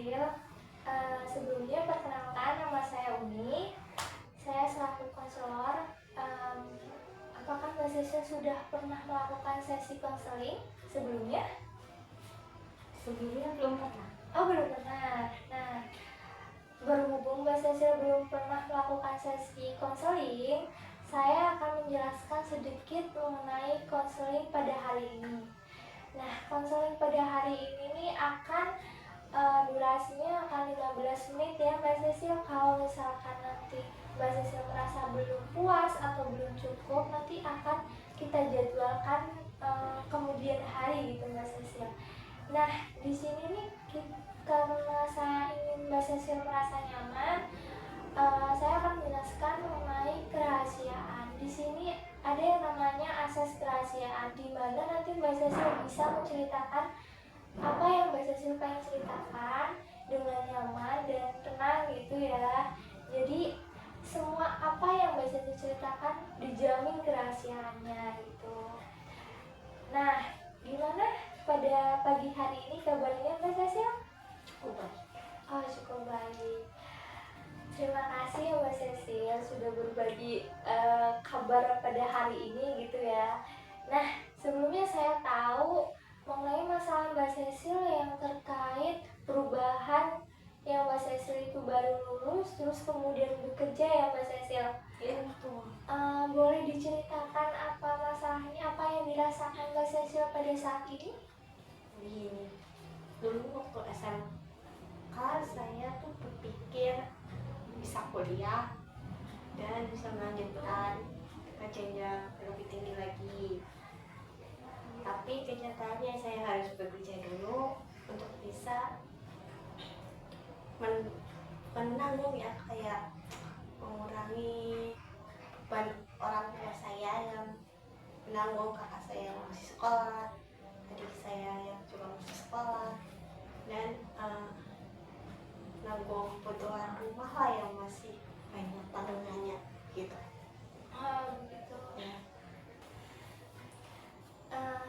Cecil. Sebelumnya perkenalkan, nama saya Umi. Saya selaku konselor. Apakah Mbak Cecil sudah pernah melakukan sesi konseling sebelumnya? Sebelumnya belum pernah. Oh, belum pernah. Nah, berhubung Mbak Cecil belum pernah melakukan sesi konseling, saya akan menjelaskan sedikit mengenai konseling pada hari ini. Nah, konseling pada hari ini nih akan durasinya akan 15 menit ya Mbak Cecil. Kalau misalkan nanti Mbak Cecil merasa belum puas atau belum cukup, nanti akan kita jadwalkan kemudian hari gitu Mbak Cecil. Nah, di sini nih karena saya ingin Mbak Cecil merasa nyaman, saya akan menjelaskan mengenai kerahasiaan. Di sini ada yang namanya asas kerahasiaan, di mana nanti Mbak Cecil bisa menceritakan apa yang Mbak Cecil pengen ceritakan dengan nyaman dan tenang gitu ya. Jadi semua apa yang Mbak Cecil ceritakan dijamin kerahasiaannya gitu. Nah, gimana pada pagi hari ini kabarnya Mbak Cecil? Cukup baik. Oh, cukup baik. Terima kasih ya Mbak Cecil sudah berbagi kabar pada hari ini gitu ya. Nah, sebelumnya saya tahu mengenai masalah Mbak Cecil yang terkait perubahan yang Mbak Cecil itu baru lulus terus kemudian bekerja ya Mbak Cecil. Iya, betul. Boleh diceritakan apa masalahnya, apa yang dirasakan Mbak Cecil pada saat ini? Begini, dulu waktu SMK saya tuh berpikir bisa kuliah dan bisa melanjutkan ke jenjang lebih tinggi lagi. Tapi kenyataannya saya harus bekerja dulu untuk bisa menanggung ya, kayak mengurangi beban orang tua saya yang menanggung, kakak saya yang masih sekolah, adik saya yang juga masih sekolah, dan nanggung kebutuhan rumah lah yang masih banyak tanggungannya gitu. Begitu. Ya.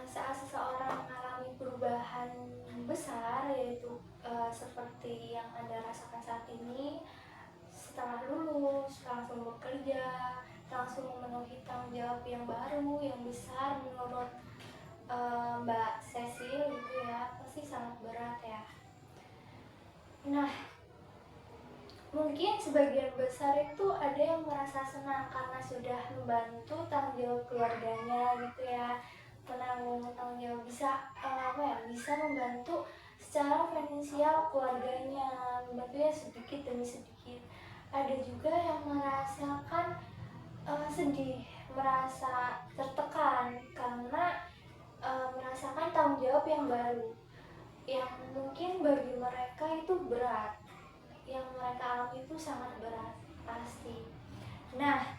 Saat seseorang mengalami perubahan besar, yaitu seperti yang Anda rasakan saat ini, setelah lulus langsung bekerja, langsung memenuhi tanggung jawab yang baru, yang besar menurut Mbak Cecil gitu ya, pasti sangat berat ya. Nah, mungkin sebagian besar itu ada yang merasa senang karena sudah membantu tanggung jawab keluarganya gitu ya, menanggung tanggung jawab, bisa bisa membantu secara finansial keluarganya, membantu ya sedikit demi sedikit. Ada juga yang merasakan sedih, merasa tertekan karena merasakan tanggung jawab yang baru, yang mungkin bagi mereka itu berat, yang mereka alami itu sangat berat pasti. Nah,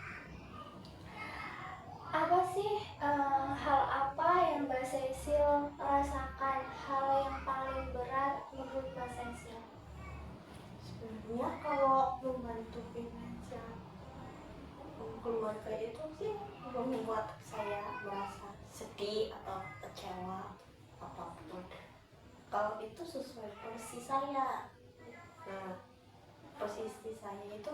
apa sih hal apa yang Mbak Cecil rasakan, hal yang paling berat menurut Mbak Cecil? Sebenarnya kalau membantu finansial keluarga itu sih membuat saya merasa sedih atau kecewa apapun, kalau itu sesuai porsi saya. Nah, posisi saya itu,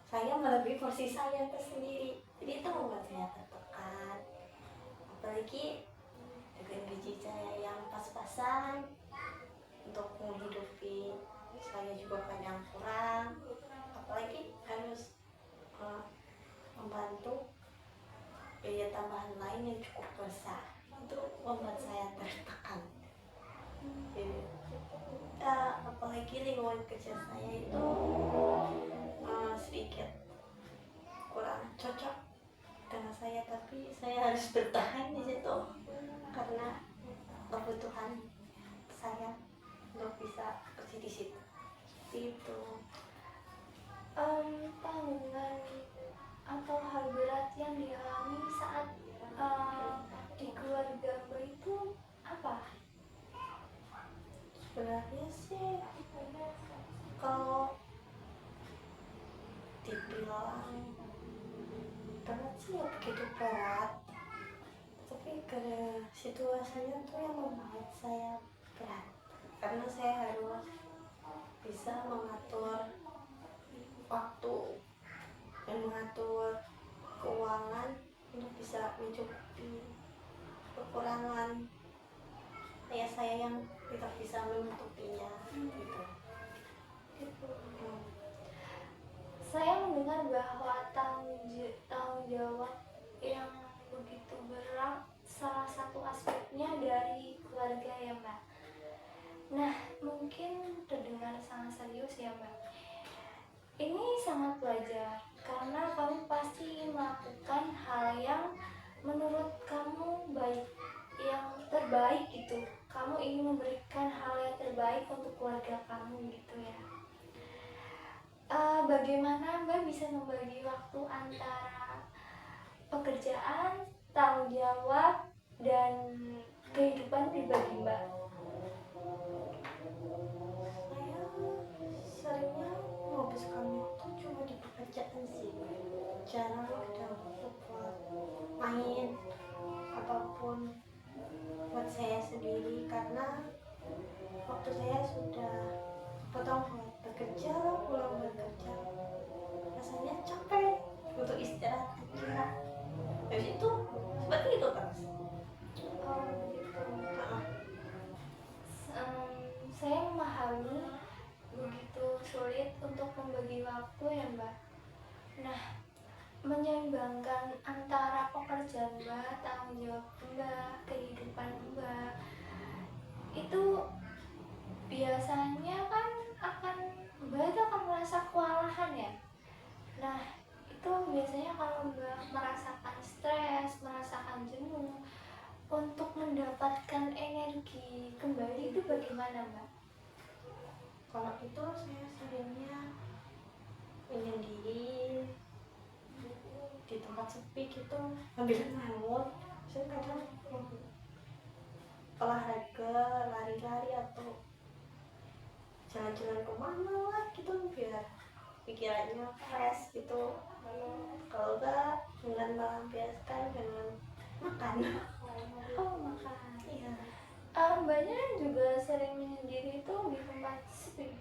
saya melebihi porsi saya itu sendiri, jadi itu membuat saya tertekan. Apalagi dengan gaji saya yang pas-pasan untuk menghidupi saya juga kadang kurang, apalagi harus membantu biaya tambahan lain yang cukup besar, itu membuat saya tertekan. Apalagi lingkungan kerja saya itu sedikit kurang cocok dengan saya, tapi saya harus bertahan di situ karena kebutuhan saya untuk bisa kerja di situ. Itu Tanggungan atau hal berat yang dialami saat di keluarga Mbak itu apa? sebenarnya sih kalau dibilang berat sih ya begitu berat, tapi karena situasinya tuh yang membuat saya berat, karena saya harus bisa mengatur waktu dan mengatur keuangan untuk bisa mencukupi kekurangan ayah saya yang tidak bisa menutupinya gitu. Gitu. Saya mendengar bahwa tanggung jawab yang begitu berat salah satu aspeknya dari keluarga ya Mbak. Nah, mungkin terdengar sangat serius ya Mbak. Ini sangat wajar karena kamu pasti ingin melakukan hal yang menurut kamu baik, yang terbaik gitu. Kamu ingin memberikan hal yang terbaik untuk keluarga kamu gitu ya. Bagaimana Mbak bisa membagi waktu antara pekerjaan, tanggung jawab, dan kehidupan pribadi Mbak? Saya seringnya menghabiskan waktu cuma di pekerjaan sih, jarang ada waktu buat main ataupun buat saya sendiri karena waktu saya sudah potong buat bekerja, pulang bekerja, rasanya capek untuk istirahat aja. Habis itu seperti itu terus. Oh, gitu. Nah, Saya memahami begitu sulit untuk membagi waktu ya Mbak. Nah, menyeimbangkan antara pekerjaan Mbak, tanggung jawab Mbak, kehidupan Mbak, itu biasanya kan Mbak itu akan merasa kewalahan ya. Nah, itu biasanya kalau Mbak merasakan stres, merasakan jenuh, untuk mendapatkan energi kembali itu bagaimana Mbak? kalau itu saya seringnya menyendiri di tempat sepi gitu ambil ngawur. Saya kadang olahraga, lari-lari atau jalan-jalan kemana lah gitu biar pikirannya fresh gitu. Kalau enggak dengan melampiaskan dengan makan. Oh, makan. Iya. Mbaknya juga sering menyendiri itu di tempat sepi,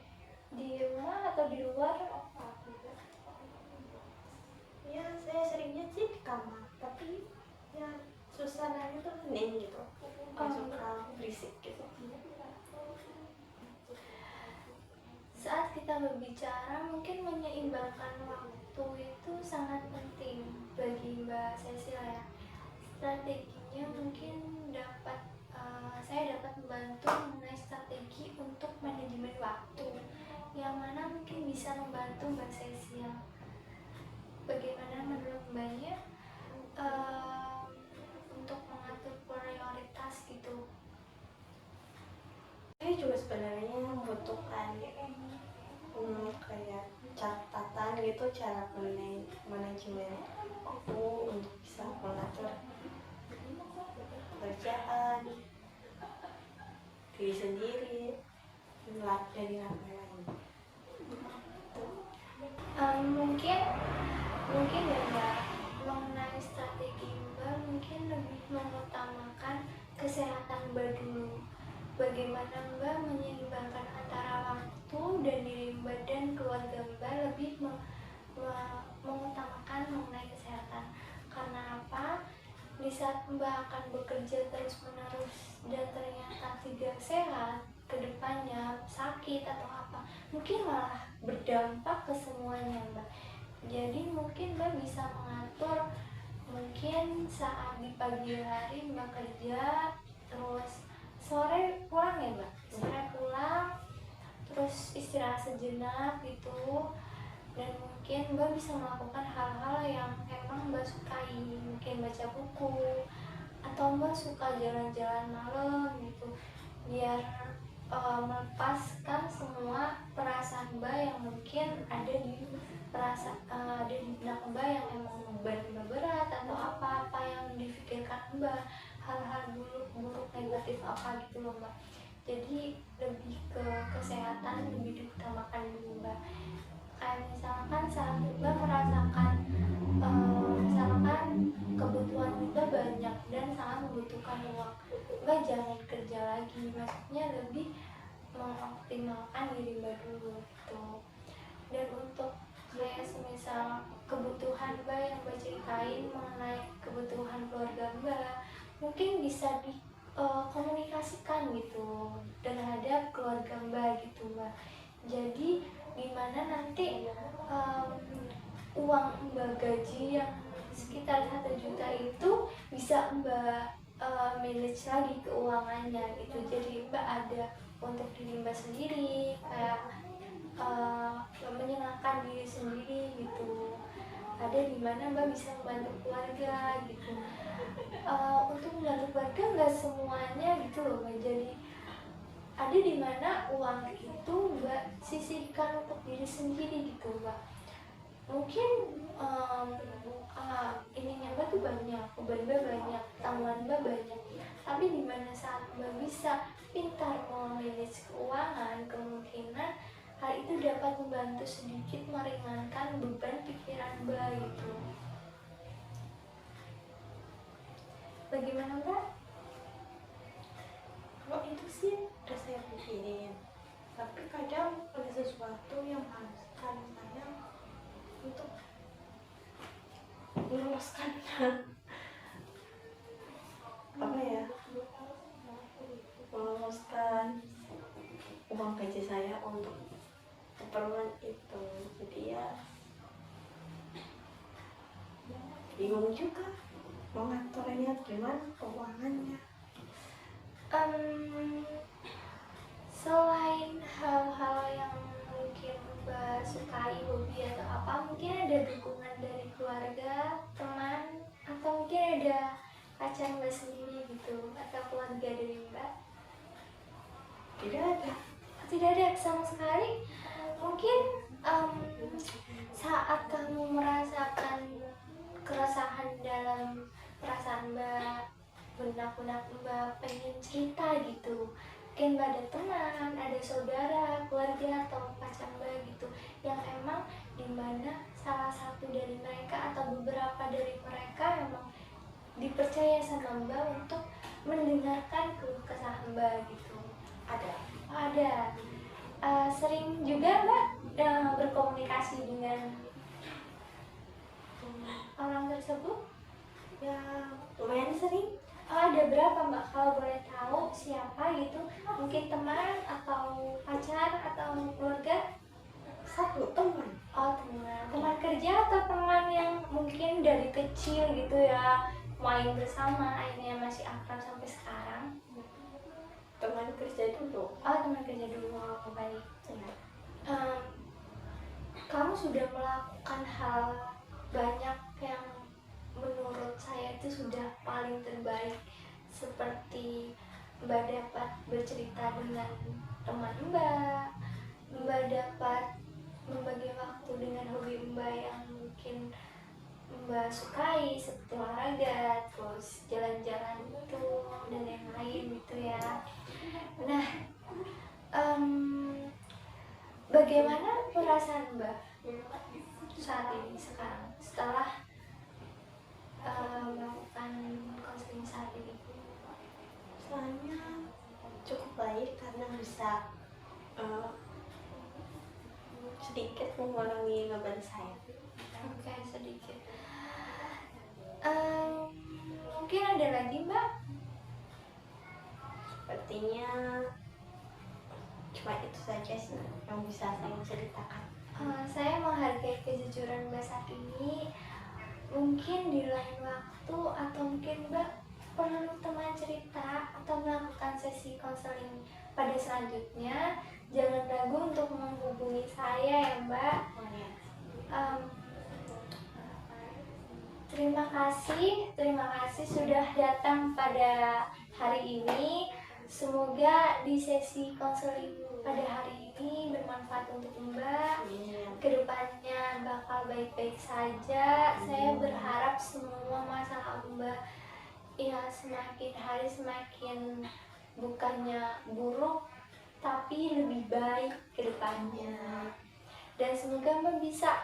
di rumah atau di luar? Ya saya seringnya sih di kamar tapi ya suasananya tuh hening gitu, nggak suka berisik gitu. Saat kita berbicara, mungkin menyeimbangkan waktu itu sangat penting bagi Mbak Cecil ya. Strateginya mungkin saya dapat membantu mengenai strategi untuk manajemen waktu, yang mana mungkin bisa membantu Mbak Cecil. Bagaimana menurut Mbaknya untuk mengatur prioritas gitu? Saya juga sebenarnya membutuhkan kayak catatan gitu cara manajemen waktu untuk bisa mengatur pekerjaan diri sendiri dari lain. Mungkin ya Mbak, mengenai strategi Mbak mungkin lebih mengutamakan kesehatan Mbak dulu. Bagaimana Mbak menyeimbangkan antara waktu dan diri Mbak dan keluarga Mbak, lebih mengutamakan mengenai kesehatan. Karena apa? Di saat Mbak akan bekerja terus menerus dan ternyata tidak sehat, kedepannya sakit atau apa, mungkin malah berdampak ke semuanya Mbak. Jadi mungkin Mbak bisa mengatur, mungkin saat di pagi hari Mbak kerja, terus sore pulang ya Mbak, sore pulang terus istirahat sejenak gitu, dan mungkin Mbak bisa melakukan hal-hal yang emang Mbak sukai, mungkin baca buku atau Mbak suka jalan-jalan malam gitu, biar melepaskan semua perasaan Mbak yang mungkin ada di benak Mbak yang emang beban Mbak berat atau apa-apa yang difikirkan Mbak, hal-hal buruk negatif apa gitu loh Mbak. Jadi lebih ke kesehatan lebih diutamakan dulu Mbak. Kayak misalkan saat Mbak merasakan misalkan kebutuhan Mbak banyak dan sangat membutuhkan uang, Mbak jangan kerja lagi, maksudnya lebih mengoptimalkan diri Mbak dulu gitu. Dan untuk kayak semisal kebutuhan Mbak yang Mbak ceritain mengenai kebutuhan keluarga Mbak, mungkin bisa dikomunikasikan gitu terhadap keluarga Mbak gitu Mbak. Jadi gimana nanti uang Mbak gaji yang sekitar 1 juta itu bisa Mbak manage lagi keuangannya gitu. Jadi Mbak ada untuk diri Mbak sendiri, kayak menyenangkan diri sendiri gitu. Ada di mana Mbak bisa membantu keluarga gitu. Untuk membantu keluarga nggak semuanya gitu loh Mbak. Jadi ada di mana uang itu Mbak sisihkan untuk diri sendiri gitu Mbak. Mungkin ininya Mbak tuh banyak, beban Mbak banyak, tanggungan Mbak banyak. Tapi di mana saat Mbak bisa pintar memanage keuangan, kemungkinan hal itu dapat membantu sedikit meringankan beban pikiran Mbak gitu. Bagaimana Mbak? Kalau itu sih udah saya pikirin, tapi kadang ada sesuatu yang mengharuskan saya untuk meloloskan apa ya, meloloskan uang gaji saya untuk keperluan itu. Jadi ya bingung juga mau ngaturnya gimana keuangannya. Selain hal-hal yang mungkin Mbak sukai, hobi atau apa, mungkin ada dukungan dari keluarga, teman, atau mungkin ada pacar Mbak sendiri gitu, atau keluarga dari Mbak? Tidak ada. Tidak ada sama sekali. Mungkin saat kamu merasakan keresahan dalam perasaan Mbak, benak-benak Mbak pengen cerita gitu, mungkin Mbak ada teman, ada saudara, keluarga atau pacar Mbak gitu, yang emang dimana salah satu dari mereka atau beberapa dari mereka emang dipercaya sama Mbak untuk mendengarkan keluh kesah Mbak gitu. Ada. Sering juga Mbak berkomunikasi dengan orang tersebut? Ya lumayan sering. Ada berapa Mbak, kalau boleh tahu siapa gitu? Mungkin teman atau pacar atau keluarga? Satu teman. Oh teman kerja atau teman yang mungkin dari kecil gitu ya, main bersama akhirnya masih akrab sampai sekarang? Teman kerja dulu. Oh teman kerja dulu, oh, baik. Ya. Kamu sudah melakukan hal banyak yang menurut saya itu sudah paling terbaik, seperti Mbak dapat bercerita dengan teman Mbak dapat membagi waktu dengan hobi Mbak yang mungkin Mbak sukai seperti olahraga, terus jalan-jalan itu dan yang lain gitu ya. Nah, bagaimana perasaan Mbak saat ini sekarang setelah melakukan konseling saat ini? Soalnya cukup baik karena bisa sedikit mengurangi beban saya. Oke, sedikit. Mungkin ada lagi Mbak? Sepertinya cuma itu saja sih yang bisa saya ceritakan. Saya menghargai kejujuran Mbak saat ini. Mungkin di lain waktu atau mungkin Mbak perlu teman cerita atau melakukan sesi konseling pada selanjutnya, jangan ragu untuk menghubungi saya ya Mbak. Terima kasih sudah datang pada hari ini. Semoga di sesi konseling pada hari ini bermanfaat untuk Mbak. Kedepannya bakal baik-baik saja. Saya berharap semua masalah Mbak ya semakin hari semakin bukannya buruk, tapi lebih baik kedepannya. Dan semoga Mbak bisa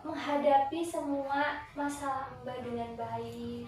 menghadapi semua masalah Mbak dengan baik.